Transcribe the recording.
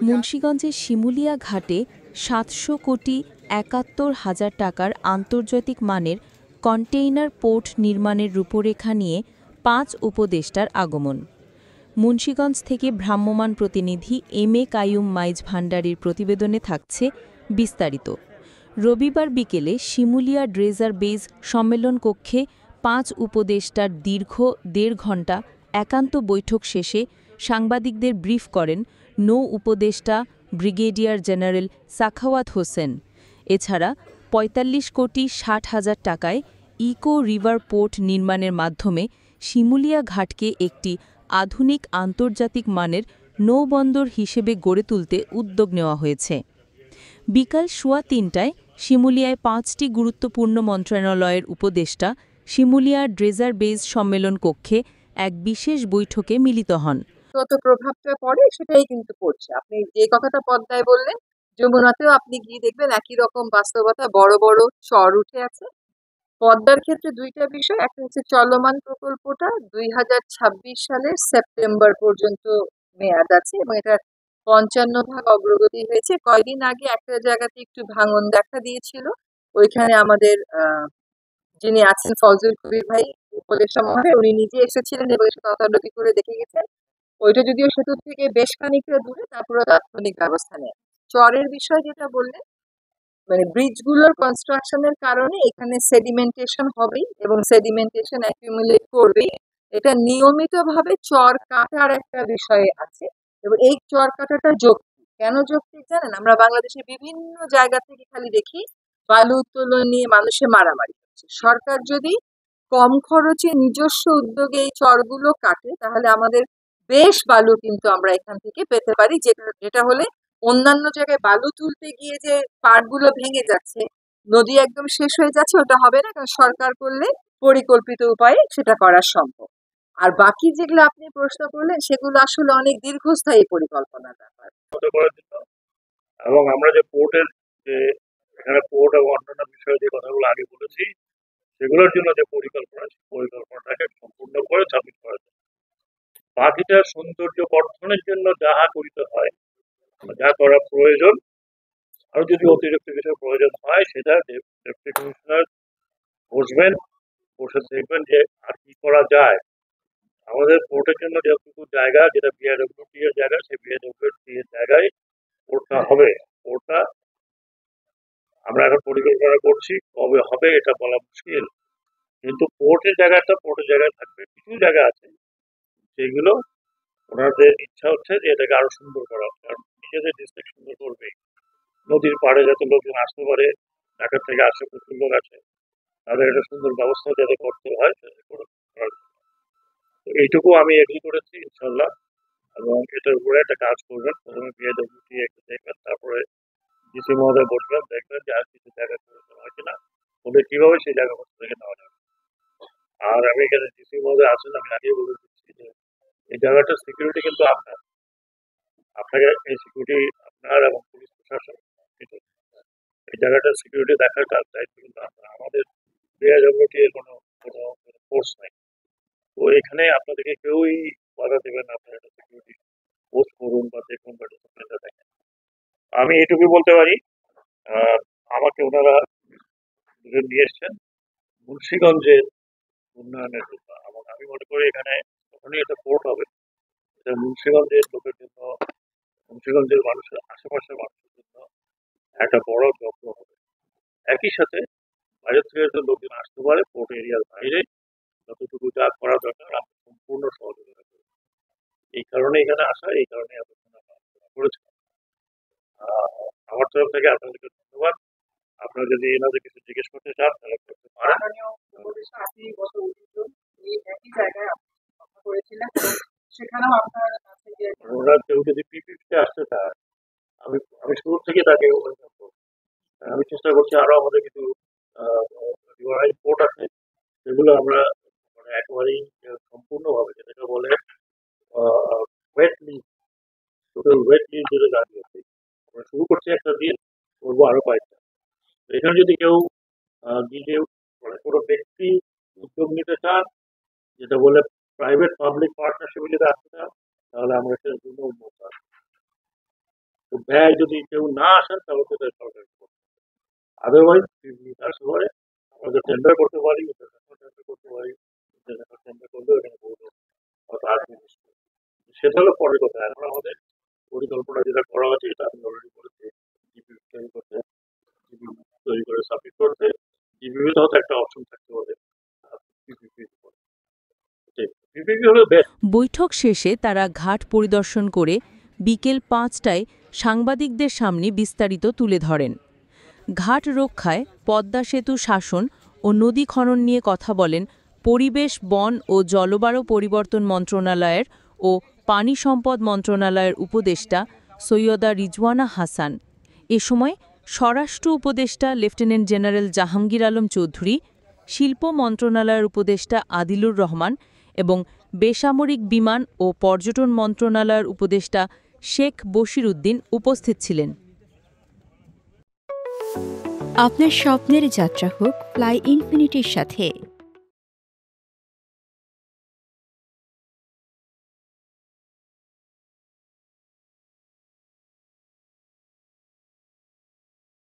মুন্সিগঞ্জের শিমুলিয়া ঘাটে ৭০০,৭১,০০০ টাকার আন্তর্জাতিক মানের কন্টেইনার পোর্ট নির্মাণের রূপরেখা নিয়ে ৫ উপদেষ্টার আগমন। মুন্সিগঞ্জ থেকে ভ্রাম্যমাণ প্রতিনিধি এম এ কাইয়ুম মাইজ ভান্ডারীর প্রতিবেদনে থাকছে বিস্তারিত। রবিবার বিকেলে শিমুলিয়া ড্রেজার বেজ সম্মেলন কক্ষে ৫ উপদেষ্টার দীর্ঘ ১.৫ ঘণ্টা একান্ত বৈঠক শেষে সাংবাদিকদের ব্রিফ করেন নৌ উপদেষ্টা ব্রিগেডিয়ার জেনারেল সাখাওয়াত হোসেন। এছাড়া ৪৫,৬০,০০০ টাকায় ইকো রিভার পোর্ট নির্মাণের মাধ্যমে শিমুলিয়া ঘাটকে একটি আধুনিক আন্তর্জাতিক মানের নৌবন্দর হিসেবে গড়ে তুলতে উদ্যোগ নেওয়া হয়েছে। বিকাল ৩:১৫টায় শিমুলিয়ায় ৫টি গুরুত্বপূর্ণ মন্ত্রণালয়ের উপদেষ্টা শিমুলিয়া ড্রেজার বেজ সম্মেলন কক্ষে এক বিশেষ বৈঠকে মিলিত হন। কত প্রভাবটা পড়ে সেটাই কিন্তু পড়ছে। আপনি যে কথাটা পদ্মায় বললেন, যমুনাতেও আপনি গিয়ে দেখবেন একই রকম বাস্তবতা, বড় বড় চর উঠে আছে। পদ্মার ক্ষেত্রে দুইটা বিষয়, একটা হচ্ছে চলমান প্রকল্পটা ২০২৬ সালের সেপ্টেম্বর পর্যন্ত মেয়াদ আছে এবং এটার ৫৫% অগ্রগতি হয়েছে। কয়দিন আগে একটা জায়গাতে একটু ভাঙন দেখা দিয়েছিল, ওইখানে আমাদের যিনি আছেন ফজলুল কবির ভাই উপদেষ্টা মহোদয়, উনি নিজে এসেছিলেন এবং এসে তদারকি করে দেখে গেছেন। ওইটা যদিও সেতু থেকে বেশ খানিকটা দূরে, তারপরে তাৎক্ষণিক ব্যবস্থা নেয়। চরের বিষয় যেটা বললেন, মানে ব্রিজগুলোর কনস্ট্রাকশনের কারণে এখানে সেডিমেন্টেশন হবেই এবং সেডিমেন্টেশন অ্যাকিউমুলেট করবেই। এটা নিয়মিতভাবে চর কাটার একটা বিষয় আছে এবং এই চর কাটাটা যৌক্তিক। কেন যৌক্তিক জানেন? আমরা বাংলাদেশের বিভিন্ন জায়গা থেকে খালি দেখি বালু উত্তোলন নিয়ে মানুষে মারামারি হচ্ছে। সরকার যদি কম খরচে নিজস্ব উদ্যোগে এই চরগুলো কাটে, তাহলে আমাদের বেশ বালু কিন্তু আমরা এখান থেকে পেতে পারি, যেটা হলে অন্যান্য জায়গায় বালু তুলতে গিয়ে যে পাড়গুলো ভেঙে যাচ্ছে, নদী একদম শেষ হয়ে যাচ্ছে, ওটা হবে না, কারণ সরকার করলে পরিকল্পিত উপায়ে সেটা করা সম্ভব। আর বাকি যেগুলো আপনি প্রশ্ন করলেন, সেগুলো আসলে অনেক দীর্ঘস্থায়ী পরিকল্পনার ব্যাপার। এবং আমরা যে পোর্টের যে এখানে পোর্ট এবং অন্যান্য বিষয়ে যে কথাগুলো আগে বলেছি, সেগুলোর জন্য যে পরিকল্পনাটাকে সম্পূর্ণ করে সাবমিট করা যায়। বাকিটা সৌন্দর্য বর্ধনের জন্য যাহা করিতে হয়, যা করা প্রয়োজন, আরো যদি অতিরিক্ত কিছু প্রয়োজন হয়, সেটা ডেপুটি কমিশনার বসবেন, বসে দেখবেন যে আর কি করা যায়। আমাদের পোর্টের জন্য যেটুকু জায়গা, যেটা বিআরডব্লিউটি এর জায়গা, সেই বিআরডব্লিউটি এর জায়গায় পোর্টটা হবে। পোর্টটা আমরা এখন পরিকল্পনা করছি, কবে হবে এটা বলা মুশকিল, কিন্তু পোর্টের জায়গায় থাকবে। কিছু জায়গা আছে সেগুলো ওনাদের ইচ্ছা হচ্ছে যে এটাকে আরো সুন্দর করা, কারণ নিজেদের ডিস্ট্রিক্ট সুন্দর করবে। নদীর পাড়ে যাতে লোকজন আসতে পারে, ঢাকা থেকে আসে প্রচুর লোক আছে, তাদের একটা সুন্দর ব্যবস্থা যাতে করতে হয়, এইটুকু আমি এগ্রি করেছি ইনশাল্লাহ। এবং এটার উপরে একটা কাজ করবেন, প্রথমে বিআইডব্লিউটি একটা দেখবেন, তারপরে ডিসি মহোদয় বসবেন, দেখবেন যে আর কিছু জায়গা প্রয়োজন হয় কিনা, বলে কিভাবে সেই জায়গা থেকে নেওয়া যাবে। আর আমি এখানে ডিসি মহোদয় আছেন, আমি আগেই বলে দিচ্ছি যে এই জায়গাটার সিকিউরিটি কিন্তু আপনাকে এই সিকিউরিটি আপনার এবং পুলিশ প্রশাসন, এই জায়গাটার সিকিউরিটি দেখার কাজ দায়িত্ব কিন্তু আমাদের বিআইডব্লিউটি এর কোনো ফোর্স নাই। তো এখানে আপনাদেরকে কেউই বাধা দেবেন না, আপনারা সিকিউরিটি পোস্ট করুন বা দেখুন বা ডিসিপ্লিনটা দেখেন। আমি এটুকুই বলতে পারি। আমাকে ওনারা নিয়ে এসছেন মুন্সিগঞ্জের উন্নয়নের জন্য। আমি মনে করি এখানে যখনই এটা পোর্ট হবে, এটা মুন্সিগঞ্জের লোকের জন্য, মুন্সিগঞ্জের মানুষের, আশেপাশের মানুষের জন্য একটা বড় যত্ন হবে। একই সাথে বাইরের থেকে যে লোকজন আসতে পারে, পোর্ট এরিয়ার বাইরে যতটুকু যা করা দরকার আমরা সম্পূর্ণ সহযোগিতা করি। এই কারণে এখানে আসা, এই কারণে এতক্ষণ আমরা আলোচনা করেছিলাম। আমার তরফ থেকে আপনাদেরকে ধন্যবাদ। আপনারা যদি এনাদের কিছু জিজ্ঞেস করতে চান তাহলে করতে পারেন। ওনারা কেউ যদি পিপিপিতে আসতে চায়, আমি শুরু থেকে তাকে আমি চেষ্টা করছি আরো আমাদের কিছু পোর্ট আছে, সেগুলো আমরা মানে একেবারেই সম্পূর্ণভাবে যেটাকে বলে wet lease, total wet lease যেটা দাঁড়িয়েছে, আমরা শুরু করছি একটা দিয়ে, করবো আরো কয়েকটা। এখানে যদি কেউ নিজে মানে কোনো ব্যক্তি উদ্যোগ নিতে চান, যেটা বলে প্রাইভেট পাবলিক পার্টনারশিপে যদি আসতে চান, তাহলে আমরা সেটার জন্য উন্মুক্ত আছি। তো ব্যয় যদি কেউ না আসেন তাহলে তো সরকার করবে। আদারওয়াইজ তার সময় আমরা টেন্ডার করতে পারি, টেন্ডার করতে পারি, টেন্ডার করলেও এখানে বহু হয়তো আসবে। সেটা হলো পরের কথা। এখন আমাদের পরিকল্পনা যেটা করা হচ্ছে এটা আমি অলরেডি করেছি, জিপি তৈরি করতে, জিপি তৈরি করে সাবমিট করতে, জিপিপি তো একটা অপশন থাকতে পারে পিপিপি। পিপিপি হলো বেস্ট। বৈঠক শেষে তারা ঘাট পরিদর্শন করে বিকেল 5টায় সাংবাদিকদের সামনে বিস্তারিত তুলে ধরেন। ঘাট রক্ষায় পদ্মা সেতু শাসন ও নদী খনন নিয়ে কথা বলেন পরিবেশ, বন ও জলবায়ু পরিবর্তন মন্ত্রণালয়ের ও পানি সম্পদ মন্ত্রণালয়ের উপদেষ্টা সৈয়দা রিজওয়ানা হাসান। এ সময় স্বরাষ্ট্র উপদেষ্টা লেফটেন্যান্ট জেনারেল জাহাঙ্গীর আলম চৌধুরী, শিল্প মন্ত্রণালয়ের উপদেষ্টা আদিলুর রহমান এবং বেসামরিক বিমান ও পর্যটন মন্ত্রণালয়ের উপদেষ্টা শেখ বশির উদ্দিন উপস্থিত ছিলেন। আপনার স্বপ্নের যাত্রা হোক ফ্লাই ইনফিনিটির সাথে।